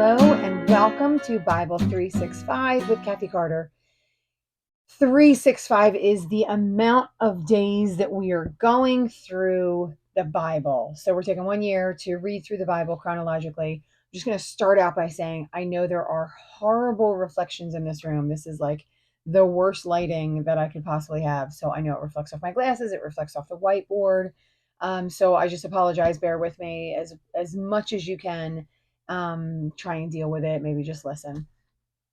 Hello and welcome to Bible 365 with Kathy Carter. 365 is the amount of days that we are going through the Bible. So we're taking 1 year to read through the Bible chronologically. I'm just going to start out by saying I know there are horrible reflections in this room. This is like the worst lighting that I could possibly have. So I know it reflects off my glasses, it reflects off the whiteboard. So I just apologize. Bear with me as much as you can. Try and deal with it. Maybe just listen.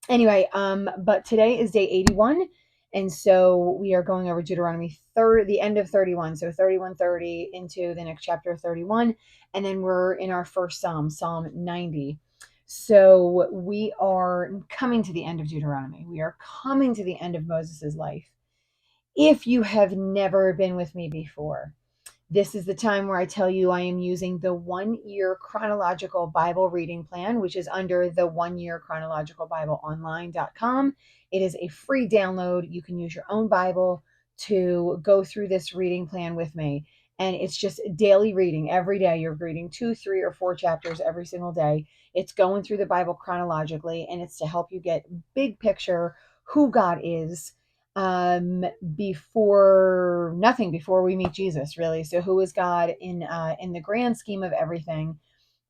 Anyway, but today is day 81. And so we are going over Deuteronomy the end of 31. So 31:30 into the next chapter 31. And then we're in our first Psalm, Psalm 90. So we are coming to the end of Deuteronomy. We are coming to the end of Moses' life. If you have never been with me before, this is the time where I tell you I am using the 1 Year Chronological Bible reading plan, which is under the One Year Chronological Bible online.com. It is a free download. You can use your own Bible to go through this reading plan with me. And it's just daily reading every day. You're reading 2, 3, or 4 chapters every single day. It's going through the Bible chronologically, and it's to help you get big picture who God is, before we meet Jesus, really. So who is God in the grand scheme of everything,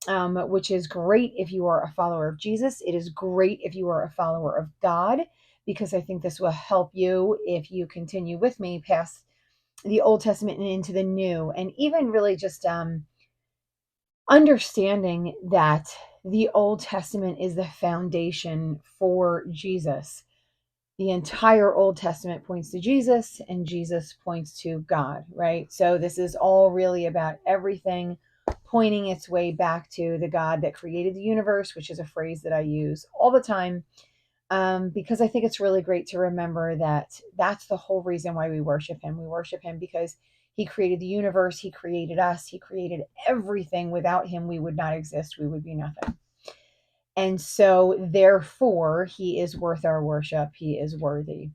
which is great if you are a follower of Jesus. It is great if you are a follower of God, because I think this will help you if you continue with me past the Old Testament and into the New, and even really just understanding that the Old Testament is the foundation for Jesus. The entire Old Testament points to Jesus, and Jesus points to God, right? So this is all really about everything pointing its way back to the God that created the universe, which is a phrase that I use all the time, because I think it's really great to remember that that's the whole reason why we worship him. We worship him because he created the universe, he created us, he created everything. Without him, we would not exist, we would be nothing. And so, therefore, he is worth our worship. He is worthy.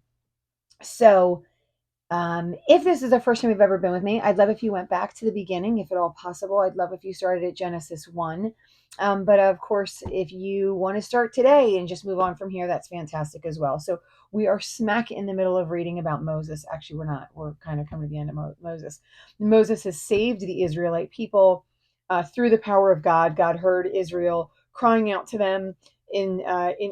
So, if this is the first time you've ever been with me, I'd love if you went back to the beginning, if at all possible. I'd love if you started at Genesis 1. But of course, if you want to start today and just move on from here, that's fantastic as well. So, we are smack in the middle of reading about Moses. Actually, we're not. We're kind of coming to the end of Moses. Moses has saved the Israelite people through the power of God. God heard Israel crying out to them in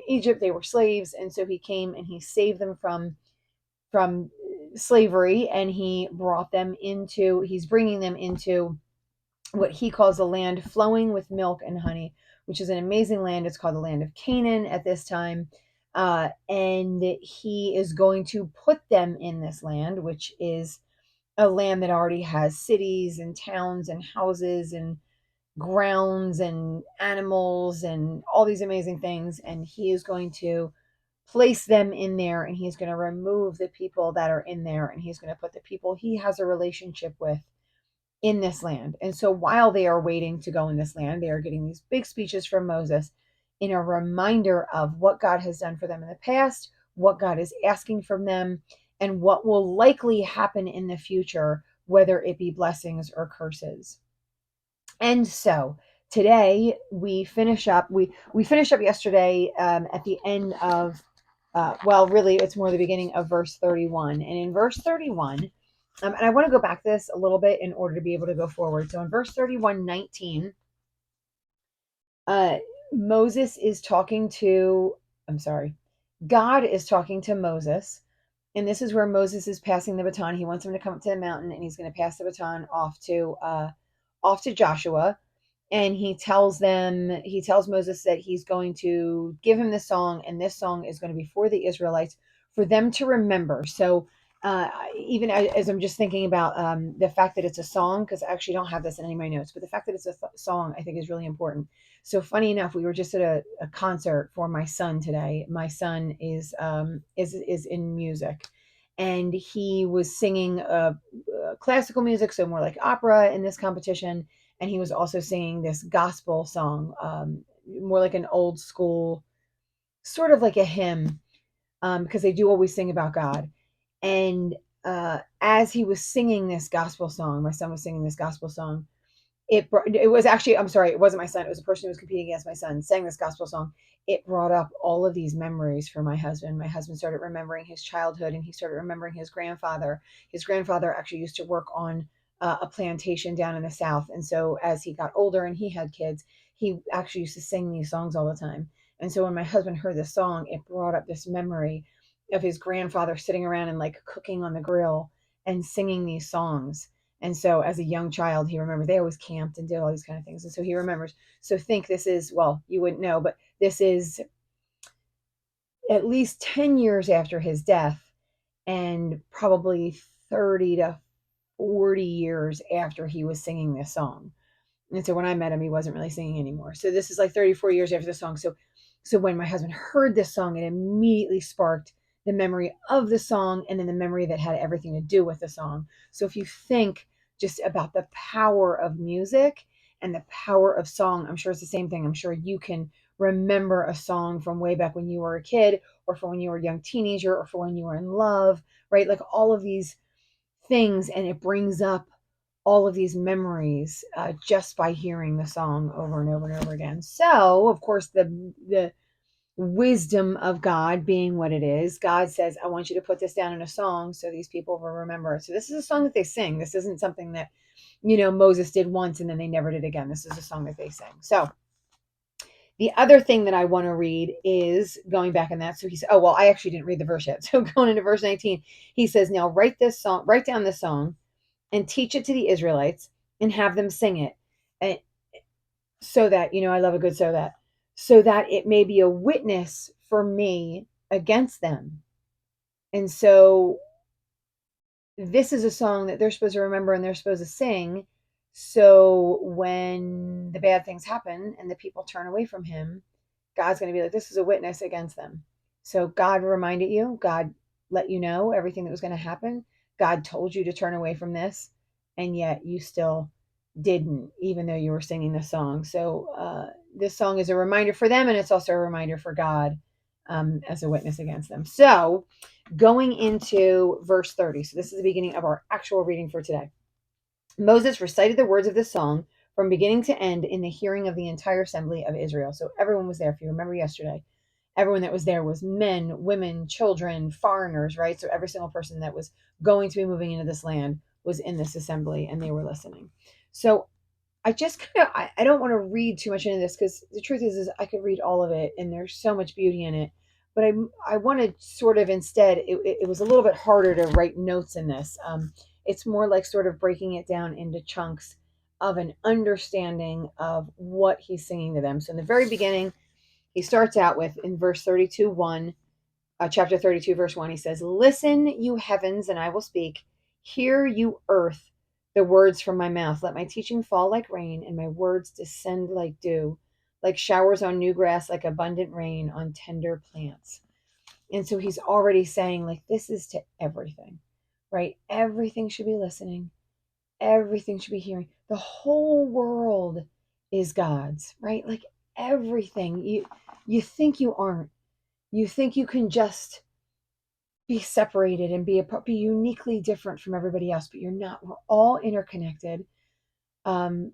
Egypt. They were slaves, and so he came and he saved them from slavery, and he's bringing them into what he calls a land flowing with milk and honey, which is an amazing land. It's called the land of Canaan at this time. And he is going to put them in this land, which is a land that already has cities and towns and houses and grounds and animals and all these amazing things. And he is going to place them in there, and he's going to remove the people that are in there, and he's going to put the people he has a relationship with in this land. And so while they are waiting to go in this land, they are getting these big speeches from Moses in a reminder of what God has done for them in the past, what God is asking from them, and what will likely happen in the future, whether it be blessings or curses. And so today we finish up. We finished up yesterday at the end of really, it's more the beginning of verse 31. And in verse 31, and I want to go back this a little bit in order to be able to go forward. So in verse 31:19, uh, Moses is talking to, I'm sorry, God is talking to Moses. And this is where Moses is passing the baton. He wants him to come up to the mountain, and he's going to pass the baton off to Joshua. And he tells Moses that he's going to give him this song, and this song is going to be for the Israelites, for them to remember. So even as I'm just thinking about the fact that it's a song, because I actually don't have this in any of my notes, but the fact that it's a song I think is really important. So funny enough, we were just at a concert for my son today. My son is in music, and he was singing classical music, so more like opera in this competition, and he was also singing this gospel song, more like an old school, sort of like a hymn, because they do always sing about God. And as he was singing this gospel song, my son was singing this gospel song, it was actually, I'm sorry, it wasn't my son. It was a person who was competing against my son, sang this gospel song. It brought up all of these memories for my husband. My husband started remembering his childhood, and he started remembering his grandfather. His grandfather actually used to work on a plantation down in the South. And so as he got older and he had kids, he actually used to sing these songs all the time. And so when my husband heard this song, it brought up this memory of his grandfather sitting around and like cooking on the grill and singing these songs. And so as a young child, he remembers they always camped and did all these kind of things. And so he remembers. So think this is, well, you wouldn't know, but this is at least 10 years after his death and probably 30 to 40 years after he was singing this song. And so when I met him, he wasn't really singing anymore. So this is like 34 years after the song. So when my husband heard this song, it immediately sparked the memory of the song and then the memory that had everything to do with the song. So if you think just about the power of music and the power of song, I'm sure it's the same thing. I'm sure you can remember a song from way back when you were a kid, or from when you were a young teenager, or from when you were in love, right? Like all of these things, and it brings up all of these memories just by hearing the song over and over and over again. So, of course, the wisdom of God being what it is, God says, I want you to put this down in a song so these people will remember it. So this is a song that they sing. This isn't something that, Moses did once and then they never did again. This is a song that they sing. So the other thing that I want to read is going back in that. So he said, oh, well, I actually didn't read the verse yet. So going into verse 19, he says, now write down this song and teach it to the Israelites and have them sing it. And so that, I love a good so that it may be a witness for me against them. And so this is a song that they're supposed to remember and they're supposed to sing. So when the bad things happen and the people turn away from him, God's going to be like, this is a witness against them. So God reminded you, God let you know everything that was going to happen. God told you to turn away from this, and yet you still didn't, even though you were singing the song. So this song is a reminder for them, and it's also a reminder for God as a witness against them. So going into verse 30. So this is the beginning of our actual reading for today. Moses recited the words of this song from beginning to end in the hearing of the entire assembly of Israel. So everyone was there. If you remember yesterday, everyone that was there was men, women, children, foreigners, right? So every single person that was going to be moving into this land was in this assembly and they were listening. So I just I don't want to read too much into this because the truth is I could read all of it and there's so much beauty in it. But I wanted sort of instead, it was a little bit harder to write notes in this. It's more like sort of breaking it down into chunks of an understanding of what he's singing to them. So in the very beginning, he starts out with, in verse 32, 1, chapter 32, verse 1, he says, listen, you heavens, and I will speak. Hear, you earth, the words from my mouth. Let my teaching fall like rain, and my words descend like dew, like showers on new grass, like abundant rain on tender plants. And so he's already saying, like, this is to everything, right? Everything should be listening. Everything should be hearing. The whole world is God's, right? Like everything. You think you aren't. You think you can just be separated and be uniquely different from everybody else, but you're not. We're all interconnected. Um,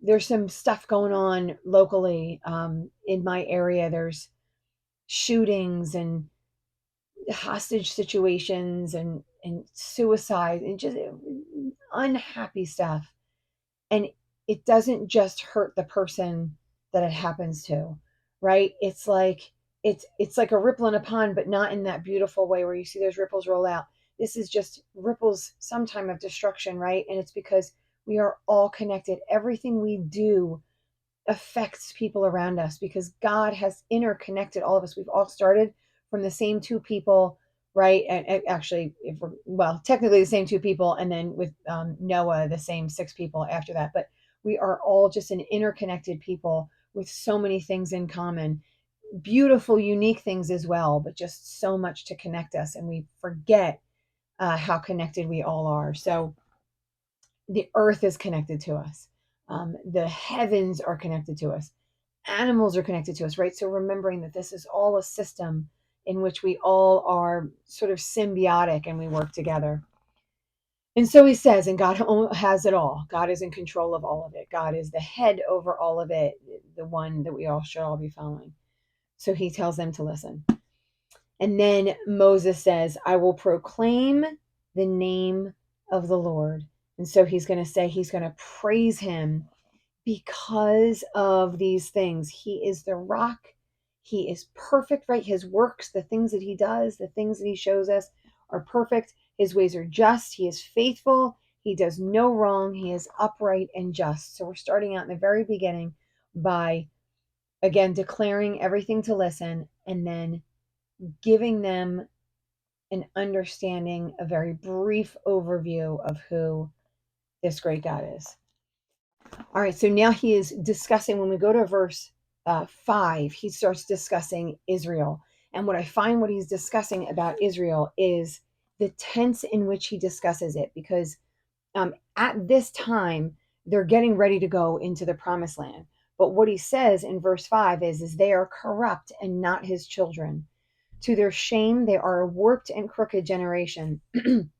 there's some stuff going on locally in my area. There's shootings and hostage situations and suicide and just unhappy stuff. And it doesn't just hurt the person that it happens to, right? It's like a ripple in a pond, but not in that beautiful way where you see those ripples roll out. This is just ripples sometime of destruction, right? And it's because we are all connected. Everything we do affects people around us because God has interconnected all of us. We've all started from the same two people, right? And actually, if we're, well, technically the same two people, and then with Noah, the same six people after that. But we are all just an interconnected people with so many things in common, beautiful, unique things as well, but just so much to connect us. And we forget how connected we all are. So the earth is connected to us. The heavens are connected to us. Animals are connected to us, right? So remembering that this is all a system in which we all are sort of symbiotic and we work together. And so he says, and God has it all. God is in control of all of it. God is the head over all of it, the one that we all should all be following. So he tells them to listen. And then Moses says, I will proclaim the name of the Lord. And so he's going to say, he's going to praise him because of these things. He is the rock. He is perfect, right? His works, the things that he does, the things that he shows us are perfect. His ways are just. He is faithful. He does no wrong. He is upright and just. So we're starting out in the very beginning by, again, declaring everything to listen and then giving them an understanding, a very brief overview of who this great God is. All right, so now he is discussing, when we go to verse 5, he starts discussing Israel. And what I find what he's discussing about Israel is the tense in which he discusses it, because at this time, they're getting ready to go into the promised land. But what he says in verse 5 is they are corrupt and not his children. To their shame, they are a warped and crooked generation. And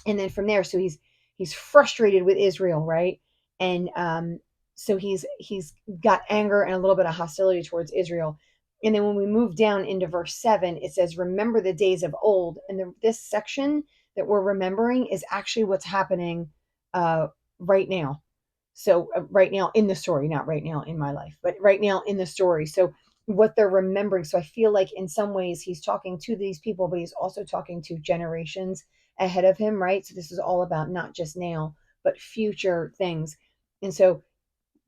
then from there, so he's frustrated with Israel, right? And so he's got anger and a little bit of hostility towards Israel. And then when we move down into verse 7, it says, remember the days of old. And this section that we're remembering is actually what's happening right now. So right now in the story, not right now in my life, but right now in the story. So what they're remembering. So I feel like in some ways he's talking to these people, but he's also talking to generations ahead of him, right? So this is all about not just now, but future things. And so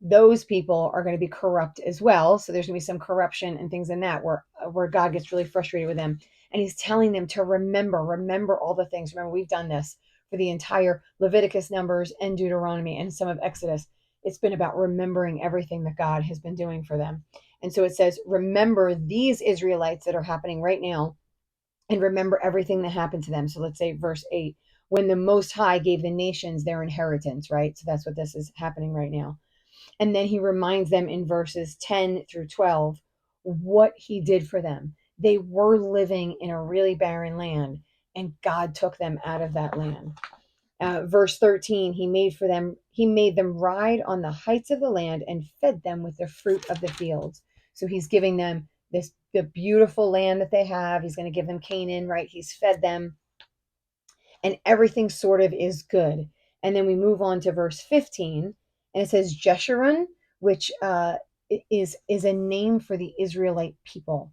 those people are going to be corrupt as well. So there's going to be some corruption and things in that where God gets really frustrated with them. And he's telling them to remember all the things. Remember, we've done this for the entire Leviticus, Numbers, and Deuteronomy, and some of Exodus. It's been about remembering everything that God has been doing for them. And so it says, remember these Israelites that are happening right now, and remember everything that happened to them. So let's say verse 8, when the Most High gave the nations their inheritance, right? So that's what this is happening right now. And then he reminds them in verses 10 through 12 what he did for them. They were living in a really barren land, and God took them out of that land. Verse 13, he made them ride on the heights of the land and fed them with the fruit of the fields. So he's giving them the beautiful land that they have. He's going to give them Canaan, right? He's fed them, and everything sort of is good. And then we move on to verse 15, and it says Jeshurun, which is a name for the Israelite people.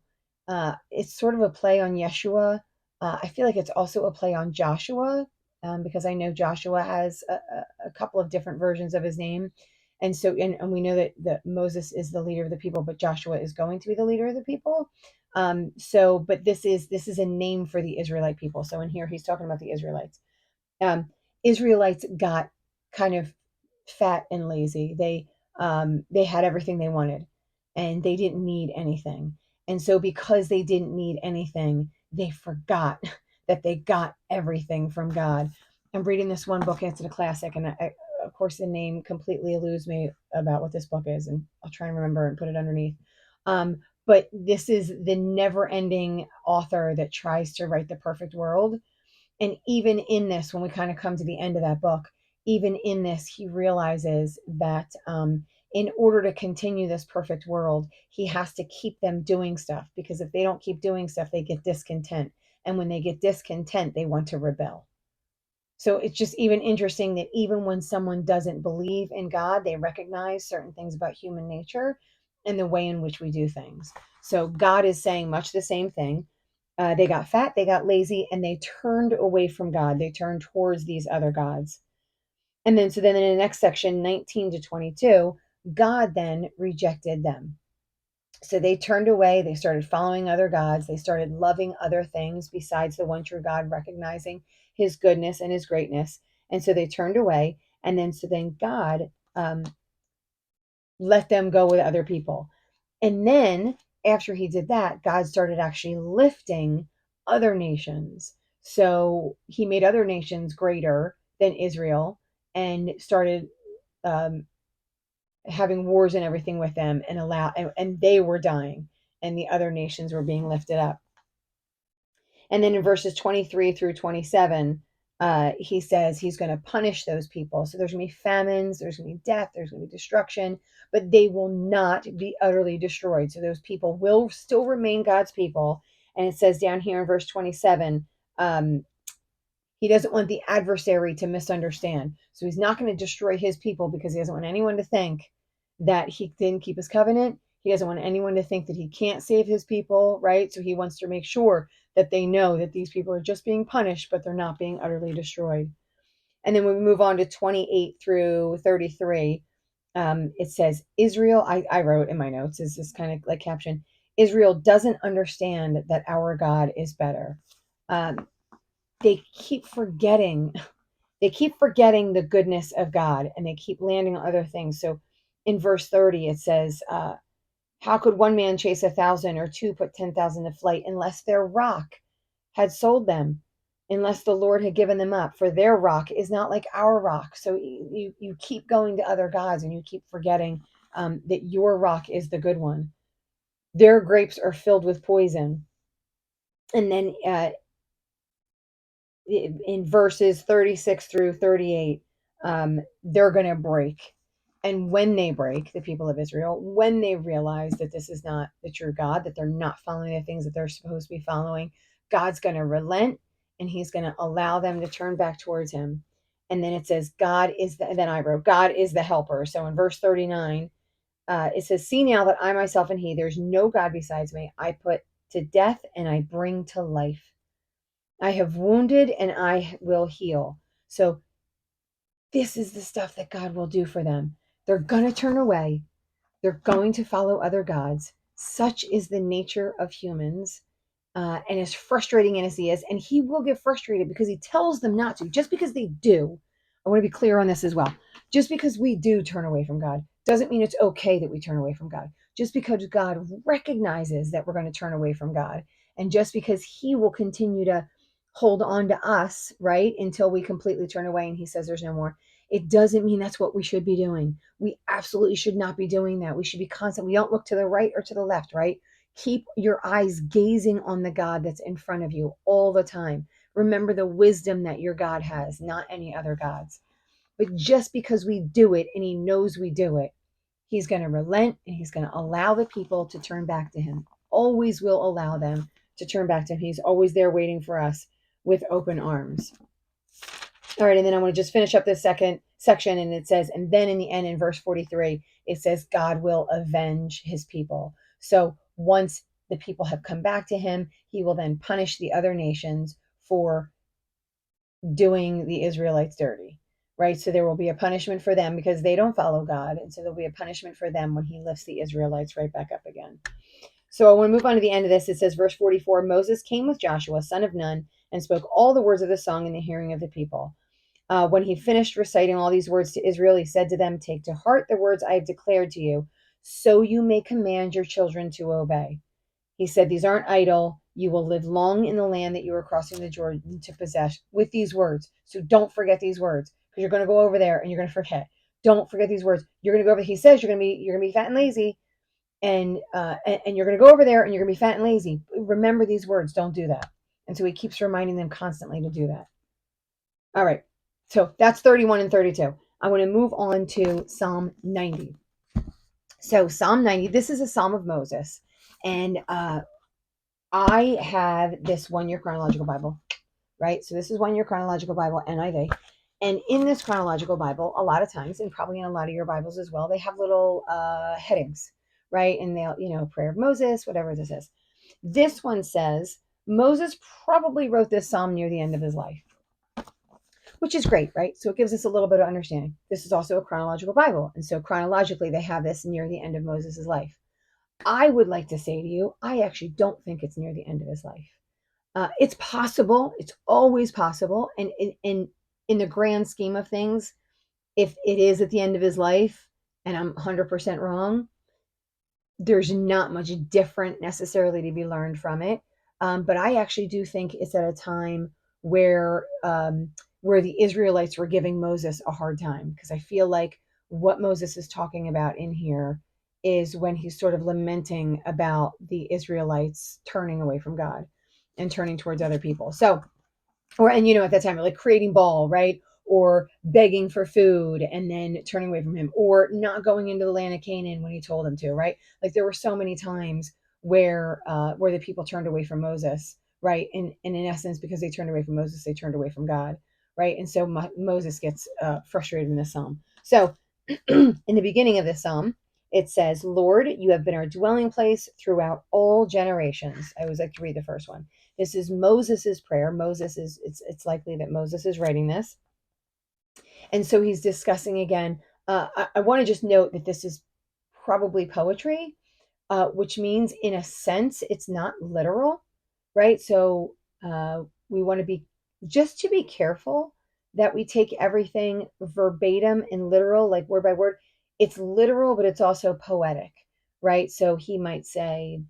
It's sort of a play on Yeshua. I feel like it's also a play on Joshua, because I know Joshua has a couple of different versions of his name. And so, and we know that Moses is the leader of the people, but Joshua is going to be the leader of the people. But this is a name for the Israelite people. So in here, he's talking about the Israelites. Um, Israelites got kind of fat and lazy. They had everything they wanted, and they didn't need anything. And so because they didn't need anything, they forgot that they got everything from God. I'm reading this one book, and it's a classic, and of course the name completely eludes me about what this book is, and I'll try and remember and put it underneath. But this is the never-ending author that tries to write the perfect world. And even in this, when we kind of come to the end of that book, even in this, he realizes that in order to continue this perfect world, he has to keep them doing stuff, because if they don't keep doing stuff, they get discontent. And when they get discontent, they want to rebel. So it's just even interesting that even when someone doesn't believe in God, they recognize certain things about human nature and the way in which we do things. So God is saying much the same thing. They got fat, they got lazy, and they turned away from God. They turned towards these other gods. And then in the next section, 19 to 22, God then rejected them. So they turned away. They started following other gods. They started loving other things besides the one true God, recognizing his goodness and his greatness. And so they turned away. And then God let them go with other people. And then after he did that, God started actually lifting other nations. So he made other nations greater than Israel and started um, having wars and everything with them, and they were dying, and the other nations were being lifted up. And then in verses 23 through 27, he says he's going to punish those people. So there's going to be famines, there's going to be death, there's going to be destruction, but they will not be utterly destroyed. So those people will still remain God's people. And it says down here in verse 27, um, he doesn't want the adversary to misunderstand. So he's not going to destroy his people because he doesn't want anyone to think that he didn't keep his covenant. He doesn't want anyone to think that he can't save his people, right? So he wants to make sure that they know that these people are just being punished, but they're not being utterly destroyed. And then when we move on to 28 through 33, it says, Israel, I wrote in my notes, is this kind of like caption, Israel doesn't understand that our God is better. They keep forgetting the goodness of God, and they keep landing on other things. So in verse 30 it says, how could one man chase 1,000 or two put 10,000 to flight unless their rock had sold them, unless the Lord had given them up? For their rock is not like our rock. So you keep going to other gods, and you keep forgetting that your rock is the good one. Their grapes are filled with poison. And then in verses 36 through 38, they're going to break. And when they break, the people of Israel, when they realize that this is not the true God, that they're not following the things that they're supposed to be following, God's going to relent, and he's going to allow them to turn back towards him. And then it says, then I wrote, God is the helper. So in verse 39, it says, see now that I myself and he, there's no God besides me. I put to death and I bring to life. I have wounded and I will heal. So this is the stuff that God will do for them. They're going to turn away. They're going to follow other gods. Such is the nature of humans. And as frustrating as he is, and he will get frustrated because he tells them not to, just because they do. I want to be clear on this as well. Just because we do turn away from God doesn't mean it's okay that we turn away from God. Just because God recognizes that we're going to turn away from God, and just because he will continue to hold on to us, right, until we completely turn away and he says there's no more, it doesn't mean that's what we should be doing. We absolutely should not be doing that. We should be constant. We don't look to the right or to the left, right? Keep your eyes gazing on the God that's in front of you all the time. Remember the wisdom that your God has, not any other gods. But just because we do it and he knows we do it, he's going to relent, and he's going to allow the people to turn back to him. Always will allow them to turn back to him. He's always there waiting for us with open arms. All right, and then I want to just finish up this second section, and it says, and then in the end, in verse 43, it says, God will avenge his people. So once the people have come back to him, he will then punish the other nations for doing the Israelites dirty, right? So there will be a punishment for them because they don't follow God. And so there'll be a punishment for them when he lifts the Israelites right back up again. So I want to move on to the end of this. It says, verse 44, Moses came with Joshua, son of Nun, and spoke all the words of the song in the hearing of the people. When he finished reciting all these words to Israel, he said to them, take to heart the words I have declared to you, so you may command your children to obey. He said, these aren't idle. You will live long in the land that you are crossing the Jordan to possess, with these words. So don't forget these words, because you're going to go over there and you're going to forget. Don't forget these words. You're going to go over. He says you're going to be fat and lazy, and you're going to go over there and you're going to be fat and lazy. Remember these words. Don't do that. And so he keeps reminding them constantly to do that. All right. So that's 31 and 32. I want to move on to Psalm 90. So Psalm 90, this is a Psalm of Moses. And I have this One Year Chronological Bible, right? So this is One Year Chronological Bible, NIV. And in this chronological Bible, a lot of times, and probably in a lot of your Bibles as well, they have little headings, right? And they'll, Prayer of Moses, whatever this is. This one says, Moses probably wrote this Psalm near the end of his life, which is great, right? So it gives us a little bit of understanding. This is also a chronological Bible. And so chronologically, they have this near the end of Moses' life. I would like to say to you, I actually don't think it's near the end of his life. It's possible. It's always possible. And in the grand scheme of things, if it is at the end of his life and I'm 100% wrong, there's not much different necessarily to be learned from it. But I actually do think it's at a time where the Israelites were giving Moses a hard time, because I feel like what Moses is talking about in here is when he's sort of lamenting about the Israelites turning away from God and turning towards other people. So or, and at that time, like creating Baal, right? Or begging for food and then turning away from him, or not going into the land of Canaan when he told them to, right? Like there were so many times where the people turned away from Moses, right? And in essence, because they turned away from Moses, they turned away from God, right? And so Moses gets frustrated in this psalm. So in the beginning of this psalm, it says, Lord, you have been our dwelling place throughout all generations. I always like to read the first one. This is Moses's prayer. It's likely that Moses is writing this. And so he's discussing again. I want to just note that this is probably poetry, which means in a sense it's not literal, right? So we want to be careful that we take everything verbatim and literal, like word by word. It's literal, but it's also poetic, right? So he might say,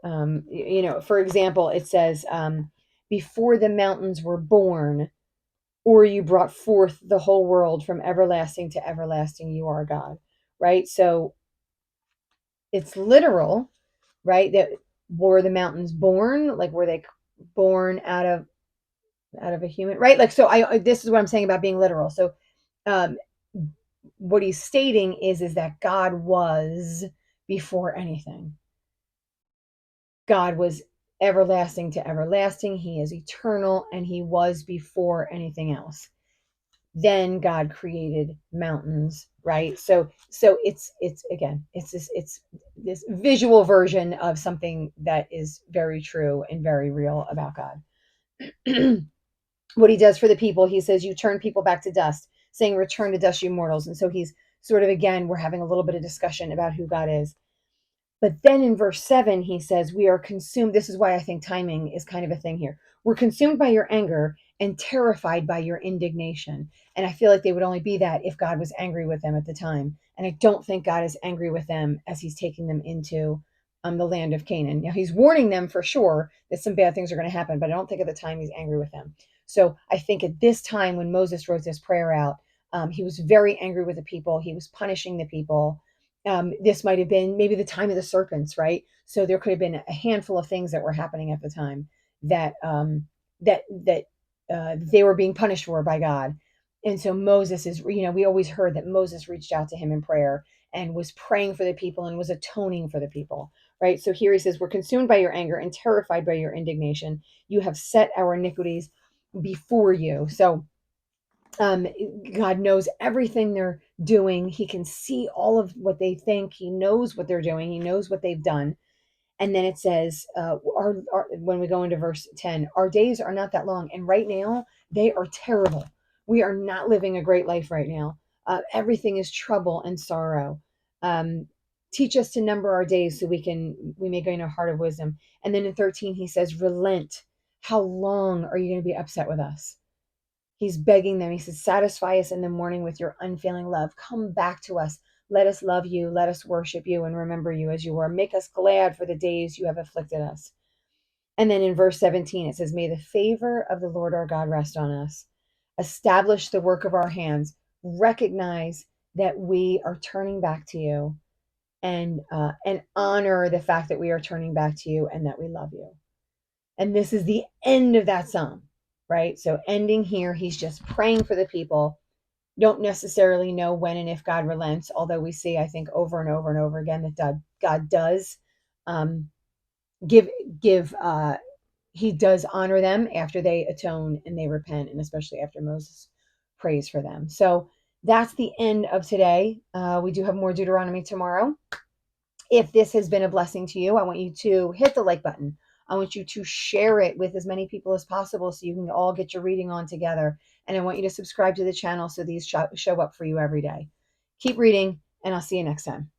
for example, it says, before the mountains were born, or you brought forth the whole world from everlasting to everlasting, you are God, right? So it's literal, right? That were the mountains born, like were they born out of a human, right? Like, so this is what I'm saying about being literal. So um what he's stating is that God was before anything. God was everlasting to everlasting. He is eternal, and he was before anything else. Then God created mountains, right? So it's again, it's this visual version of something that is very true and very real about God. What he does for the people, he says, you turn people back to dust, saying, return to dust, you mortals. And so he's sort of, again, we're having a little bit of discussion about who God is. But then in verse 7, he says, we are consumed. This is why I think timing is kind of a thing here. We're consumed by your anger and terrified by your indignation. And I feel like they would only be that if God was angry with them at the time. And I don't think God is angry with them as he's taking them into the land of Canaan. Now, he's warning them for sure that some bad things are going to happen, but I don't think at the time he's angry with them. So I think at this time when Moses wrote this prayer out, he was very angry with the people. He was punishing the people. This might have been maybe the time of the serpents, right? So there could have been a handful of things that were happening at the time that they were being punished for by God. And so Moses is, we always heard that Moses reached out to him in prayer and was praying for the people and was atoning for the people, right? So here he says, we're consumed by your anger and terrified by your indignation. You have set our iniquities before you. So God knows everything they're doing. He can see all of what they think. He knows what they're doing. He knows what they've done. And then it says, when we go into verse 10, our days are not that long. And right now, they are terrible. We are not living a great life right now. Everything is trouble and sorrow. Um, Teach us to number our days so we may gain a heart of wisdom. And then in 13, he says, relent. How long are you going to be upset with us? He's begging them. He says, satisfy us in the morning with your unfailing love. Come back to us. Let us love you. Let us worship you and remember you as you were. Make us glad for the days you have afflicted us. And then in verse 17, it says, may the favor of the Lord our God rest on us. Establish the work of our hands. Recognize that we are turning back to you, and honor the fact that we are turning back to you and that we love you. And this is the end of that psalm, right? So ending here, he's just praying for the people. Don't necessarily know when and if God relents, although we see, I think, over and over and over again that God does um, give he does honor them after they atone and they repent, and especially after Moses prays for them. So that's the end of today. We do have more Deuteronomy tomorrow. If this has been a blessing to you, I want you to hit the like button. I want you to share it with as many people as possible so you can all get your reading on together. And I want you to subscribe to the channel so these show up for you every day. Keep reading, and I'll see you next time.